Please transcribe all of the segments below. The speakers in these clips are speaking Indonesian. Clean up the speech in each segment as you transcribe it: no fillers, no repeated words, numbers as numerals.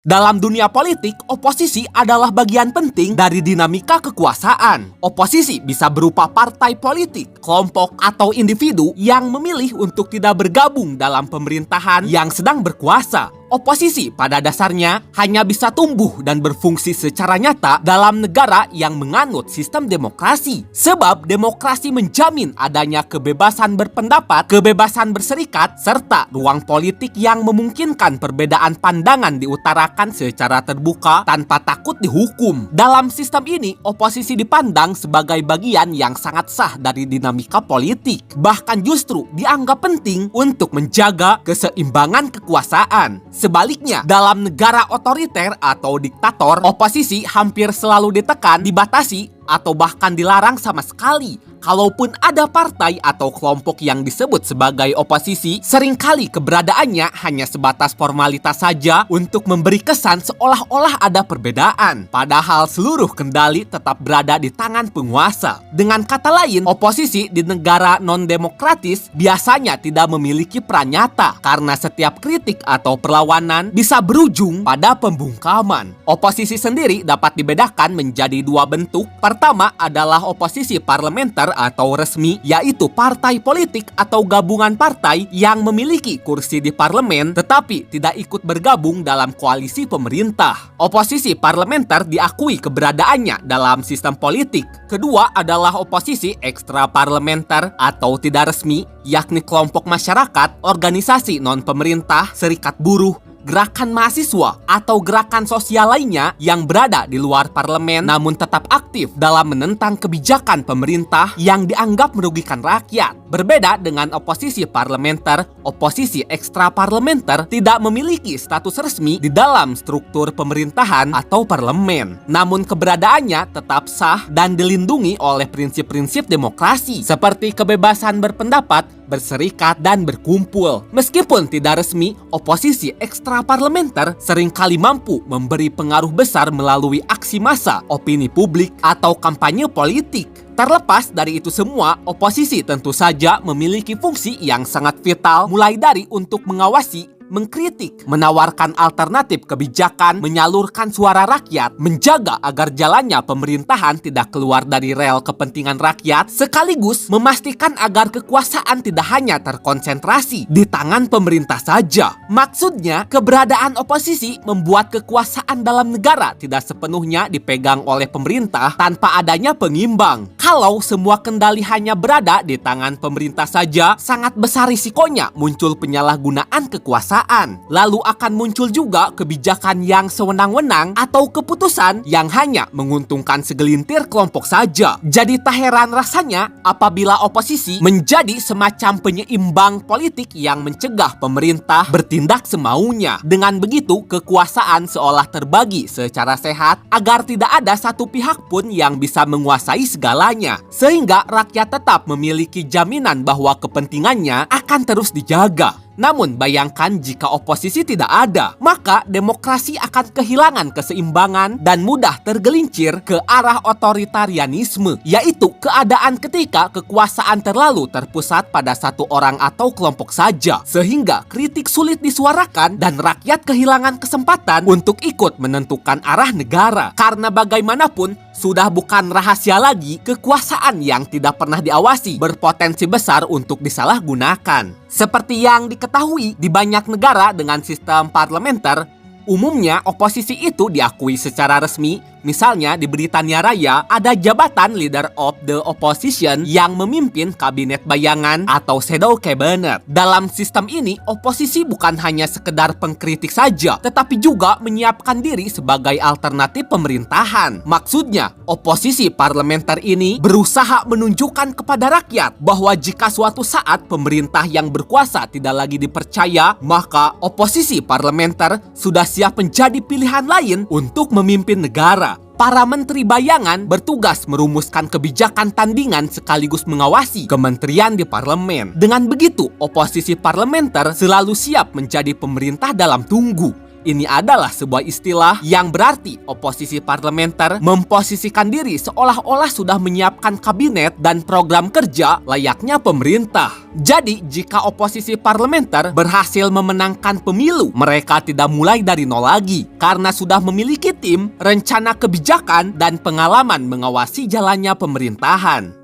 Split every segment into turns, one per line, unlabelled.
Dalam dunia politik, oposisi adalah bagian penting dari dinamika kekuasaan. Oposisi bisa berupa partai politik, kelompok, atau individu yang memilih untuk tidak bergabung dalam pemerintahan yang sedang berkuasa. Oposisi pada dasarnya hanya bisa tumbuh dan berfungsi secara nyata dalam negara yang menganut sistem demokrasi. Sebab demokrasi menjamin adanya kebebasan berpendapat, kebebasan berserikat, serta ruang politik yang memungkinkan perbedaan pandangan diutarakan secara terbuka tanpa takut dihukum. Dalam sistem ini, oposisi dipandang sebagai bagian yang sangat sah dari dinamika politik. Bahkan justru dianggap penting untuk menjaga keseimbangan kekuasaan. Sebaliknya, dalam negara otoriter atau diktator, oposisi hampir selalu ditekan, dibatasi, atau bahkan dilarang sama sekali. Kalaupun ada partai atau kelompok yang disebut sebagai oposisi, seringkali keberadaannya hanya sebatas formalitas saja untuk memberi kesan seolah-olah ada perbedaan. Padahal seluruh kendali tetap berada di tangan penguasa. Dengan kata lain, oposisi di negara non-demokratis biasanya tidak memiliki peran nyata karena setiap kritik atau perlawanan bisa berujung pada pembungkaman. Oposisi sendiri dapat dibedakan menjadi dua bentuk. Pertama adalah oposisi parlementer atau resmi, yaitu partai politik atau gabungan partai yang memiliki kursi di parlemen tetapi tidak ikut bergabung dalam koalisi pemerintah. Oposisi parlementer diakui keberadaannya dalam sistem politik. Kedua adalah oposisi ekstra parlementer atau tidak resmi, yakni kelompok masyarakat, organisasi non-pemerintah, serikat buruh, gerakan mahasiswa, atau gerakan sosial lainnya yang berada di luar parlemen namun tetap aktif dalam menentang kebijakan pemerintah yang dianggap merugikan rakyat. Berbeda dengan oposisi parlementer, oposisi ekstra parlementer tidak memiliki status resmi di dalam struktur pemerintahan atau parlemen. Namun keberadaannya tetap sah dan dilindungi oleh prinsip-prinsip demokrasi seperti kebebasan berpendapat, berserikat, dan berkumpul. Meskipun tidak resmi, oposisi ekstra parlementer seringkali mampu memberi pengaruh besar melalui aksi massa, opini publik, atau kampanye politik. Terlepas dari itu semua, oposisi tentu saja memiliki fungsi yang sangat vital, mulai dari untuk mengawasi, mengkritik, menawarkan alternatif kebijakan, menyalurkan suara rakyat, menjaga agar jalannya pemerintahan tidak keluar dari rel kepentingan rakyat, sekaligus memastikan agar kekuasaan tidak hanya terkonsentrasi di tangan pemerintah saja. Maksudnya, keberadaan oposisi membuat kekuasaan dalam negara tidak sepenuhnya dipegang oleh pemerintah tanpa adanya pengimbang. Kalau semua kendali hanya berada di tangan pemerintah saja, sangat besar risikonya muncul penyalahgunaan kekuasaan. Lalu akan muncul juga kebijakan yang sewenang-wenang atau keputusan yang hanya menguntungkan segelintir kelompok saja. Jadi tak heran rasanya apabila oposisi menjadi semacam penyeimbang politik yang mencegah pemerintah bertindak semaunya. Dengan begitu, kekuasaan seolah terbagi secara sehat agar tidak ada satu pihak pun yang bisa menguasai segalanya. Sehingga rakyat tetap memiliki jaminan bahwa kepentingannya akan terus dijaga. Namun bayangkan jika oposisi tidak ada, maka demokrasi akan kehilangan keseimbangan dan mudah tergelincir ke arah otoritarianisme, yaitu keadaan ketika kekuasaan terlalu terpusat pada satu orang atau kelompok saja, sehingga kritik sulit disuarakan dan rakyat kehilangan kesempatan untuk ikut menentukan arah negara. Karena bagaimanapun, sudah bukan rahasia lagi, kekuasaan yang tidak pernah diawasi berpotensi besar untuk disalahgunakan. Seperti yang diketahui di banyak negara dengan sistem parlementer, umumnya oposisi itu diakui secara resmi. Misalnya di Britania Raya ada jabatan Leader of the Opposition yang memimpin kabinet bayangan atau shadow cabinet. Dalam sistem ini, oposisi bukan hanya sekedar pengkritik saja, tetapi juga menyiapkan diri sebagai alternatif pemerintahan. Maksudnya, oposisi parlementer ini berusaha menunjukkan kepada rakyat bahwa jika suatu saat pemerintah yang berkuasa tidak lagi dipercaya, maka oposisi parlementer sudah siap menjadi pilihan lain untuk memimpin negara. Para menteri bayangan bertugas merumuskan kebijakan tandingan sekaligus mengawasi kementerian di parlemen. Dengan begitu, oposisi parlementer selalu siap menjadi pemerintah dalam tunggu. Ini adalah sebuah istilah yang berarti oposisi parlementer memposisikan diri seolah-olah sudah menyiapkan kabinet dan program kerja layaknya pemerintah. Jadi, jika oposisi parlementer berhasil memenangkan pemilu, mereka tidak mulai dari nol lagi karena sudah memiliki tim, rencana kebijakan, dan pengalaman mengawasi jalannya pemerintahan.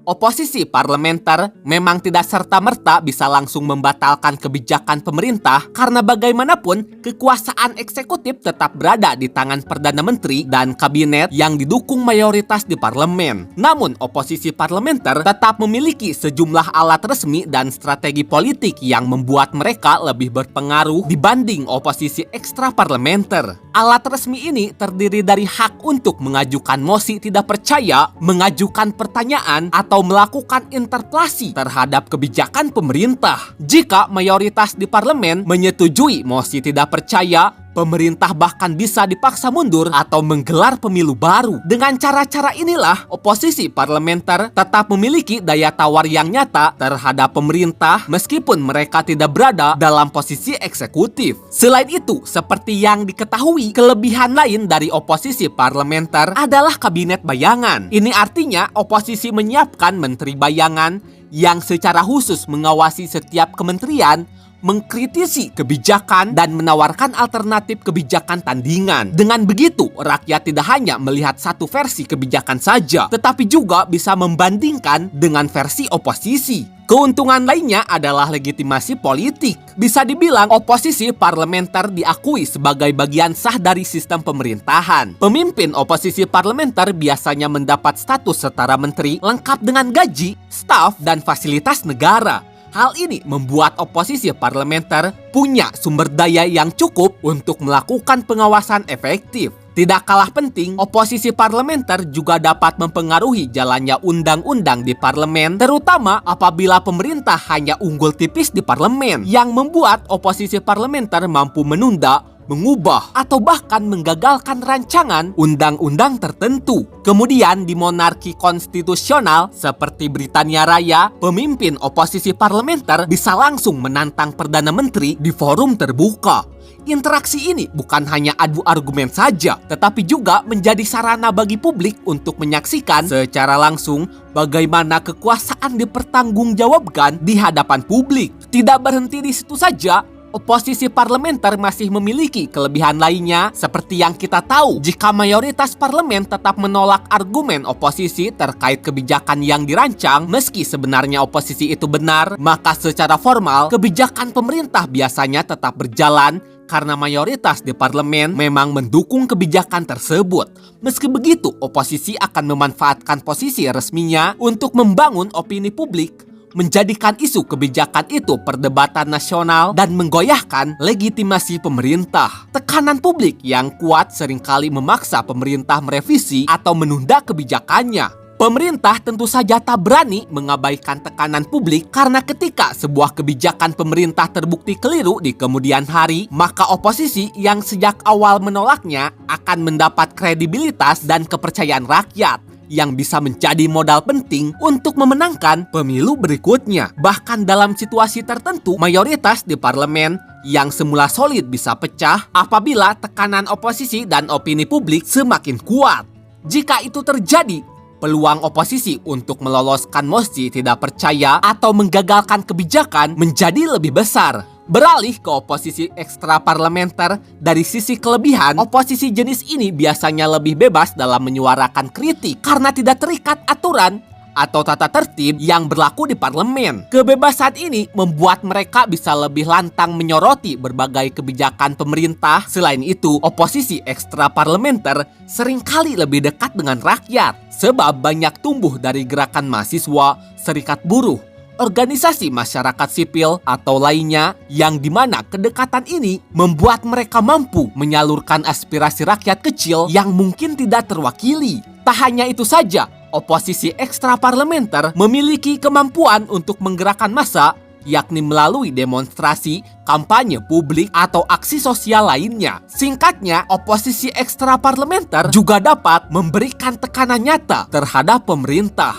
Oposisi parlementer memang tidak serta-merta bisa langsung membatalkan kebijakan pemerintah karena bagaimanapun kekuasaan eksekutif tetap berada di tangan Perdana Menteri dan kabinet yang didukung mayoritas di parlemen. Namun, oposisi parlementer tetap memiliki sejumlah alat resmi dan strategi politik yang membuat mereka lebih berpengaruh dibanding oposisi ekstra parlementer. Alat resmi ini terdiri dari hak untuk mengajukan mosi tidak percaya, mengajukan pertanyaan, atau melakukan interpelasi terhadap kebijakan pemerintah. Jika mayoritas di parlemen menyetujui mosi tidak percaya, pemerintah bahkan bisa dipaksa mundur atau menggelar pemilu baru. Dengan cara-cara inilah, oposisi parlementer tetap memiliki daya tawar yang nyata terhadap pemerintah meskipun mereka tidak berada dalam posisi eksekutif. Selain itu, seperti yang diketahui, kelebihan lain dari oposisi parlementer adalah kabinet bayangan. Ini artinya oposisi menyiapkan menteri bayangan yang secara khusus mengawasi setiap kementerian, mengkritisi kebijakan, dan menawarkan alternatif kebijakan tandingan. Dengan begitu, rakyat tidak hanya melihat satu versi kebijakan saja, tetapi juga bisa membandingkan dengan versi oposisi. Keuntungan lainnya adalah legitimasi politik. Bisa dibilang oposisi parlementer diakui sebagai bagian sah dari sistem pemerintahan. Pemimpin oposisi parlementer biasanya mendapat status setara menteri lengkap dengan gaji, staf, dan fasilitas negara. Hal ini membuat oposisi parlementer punya sumber daya yang cukup untuk melakukan pengawasan efektif. Tidak kalah penting, oposisi parlementer juga dapat mempengaruhi jalannya undang-undang di parlemen, terutama apabila pemerintah hanya unggul tipis di parlemen, yang membuat oposisi parlementer mampu menunda, mengubah, atau bahkan menggagalkan rancangan undang-undang tertentu. Kemudian di monarki konstitusional seperti Britania Raya, pemimpin oposisi parlementer bisa langsung menantang Perdana Menteri di forum terbuka. Interaksi ini bukan hanya adu argumen saja, tetapi juga menjadi sarana bagi publik untuk menyaksikan secara langsung bagaimana kekuasaan dipertanggungjawabkan di hadapan publik. Tidak berhenti di situ saja, oposisi parlementer masih memiliki kelebihan lainnya, seperti yang kita tahu. Jika mayoritas parlemen tetap menolak argumen oposisi terkait kebijakan yang dirancang, meski sebenarnya oposisi itu benar, maka secara formal kebijakan pemerintah biasanya tetap berjalan karena mayoritas di parlemen memang mendukung kebijakan tersebut. Meski begitu, oposisi akan memanfaatkan posisi resminya untuk membangun opini publik, menjadikan isu kebijakan itu perdebatan nasional, dan menggoyahkan legitimasi pemerintah. Tekanan publik yang kuat seringkali memaksa pemerintah merevisi atau menunda kebijakannya. Pemerintah tentu saja tak berani mengabaikan tekanan publik karena ketika sebuah kebijakan pemerintah terbukti keliru di kemudian hari, maka oposisi yang sejak awal menolaknya akan mendapat kredibilitas dan kepercayaan rakyat yang bisa menjadi modal penting untuk memenangkan pemilu berikutnya. Bahkan dalam situasi tertentu, mayoritas di parlemen yang semula solid bisa pecah apabila tekanan oposisi dan opini publik semakin kuat. Jika itu terjadi, peluang oposisi untuk meloloskan mosi tidak percaya atau menggagalkan kebijakan menjadi lebih besar. Beralih ke oposisi ekstra parlementer, dari sisi kelebihan, oposisi jenis ini biasanya lebih bebas dalam menyuarakan kritik karena tidak terikat aturan atau tata tertib yang berlaku di parlemen. Kebebasan ini membuat mereka bisa lebih lantang menyoroti berbagai kebijakan pemerintah. Selain itu, oposisi ekstra parlementer seringkali lebih dekat dengan rakyat, sebab banyak tumbuh dari gerakan mahasiswa, serikat buruh, organisasi masyarakat sipil, atau lainnya, yang dimana kedekatan ini membuat mereka mampu menyalurkan aspirasi rakyat kecil yang mungkin tidak terwakili. Tak hanya itu saja, oposisi ekstra parlementer memiliki kemampuan untuk menggerakkan massa, yakni melalui demonstrasi, kampanye publik, atau aksi sosial lainnya. Singkatnya, oposisi ekstra parlementer juga dapat memberikan tekanan nyata terhadap pemerintah.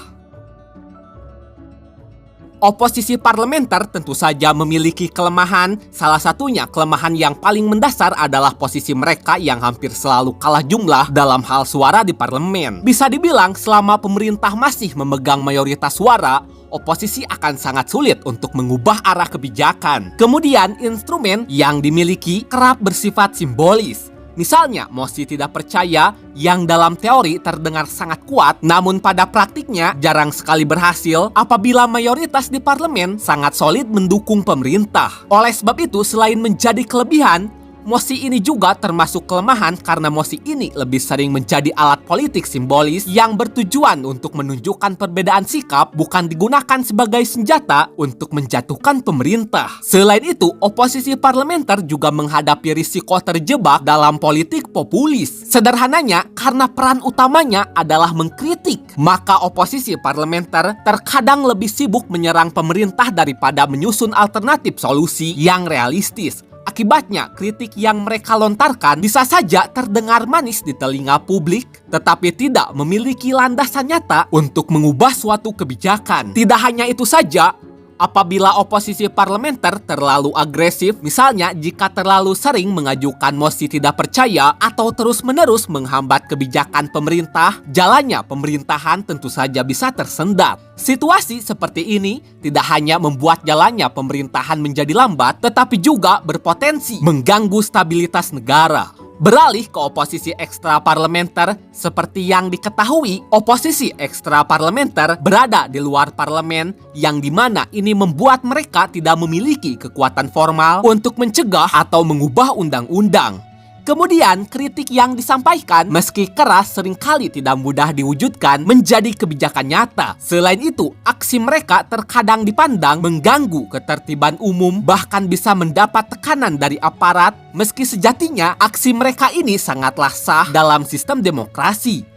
Oposisi parlementer tentu saja memiliki kelemahan. Salah satunya kelemahan yang paling mendasar adalah posisi mereka yang hampir selalu kalah jumlah dalam hal suara di parlemen. Bisa dibilang selama pemerintah masih memegang mayoritas suara, oposisi akan sangat sulit untuk mengubah arah kebijakan. Kemudian instrumen yang dimiliki kerap bersifat simbolis. Misalnya, mosi tidak percaya yang dalam teori terdengar sangat kuat, namun pada praktiknya jarang sekali berhasil apabila mayoritas di parlemen sangat solid mendukung pemerintah. Oleh sebab itu, selain menjadi kelebihan, mosi ini juga termasuk kelemahan karena mosi ini lebih sering menjadi alat politik simbolis yang bertujuan untuk menunjukkan perbedaan sikap, bukan digunakan sebagai senjata untuk menjatuhkan pemerintah. Selain itu, oposisi parlementer juga menghadapi risiko terjebak dalam politik populis. Sederhananya, karena peran utamanya adalah mengkritik, maka oposisi parlementer terkadang lebih sibuk menyerang pemerintah daripada menyusun alternatif solusi yang realistis. Akibatnya, kritik yang mereka lontarkan bisa saja terdengar manis di telinga publik, tetapi tidak memiliki landasan nyata untuk mengubah suatu kebijakan. Tidak hanya itu saja, apabila oposisi parlementer terlalu agresif, misalnya jika terlalu sering mengajukan mosi tidak percaya atau terus-menerus menghambat kebijakan pemerintah, jalannya pemerintahan tentu saja bisa tersendat. Situasi seperti ini tidak hanya membuat jalannya pemerintahan menjadi lambat, tetapi juga berpotensi mengganggu stabilitas negara. Beralih ke oposisi ekstraparlementer, seperti yang diketahui, oposisi ekstraparlementer berada di luar parlemen, yang dimana ini membuat mereka tidak memiliki kekuatan formal untuk mencegah atau mengubah undang-undang. Kemudian, kritik yang disampaikan meski keras seringkali tidak mudah diwujudkan menjadi kebijakan nyata. Selain itu, aksi mereka terkadang dipandang mengganggu ketertiban umum, bahkan bisa mendapat tekanan dari aparat, meski sejatinya aksi mereka ini sangatlah sah dalam sistem demokrasi.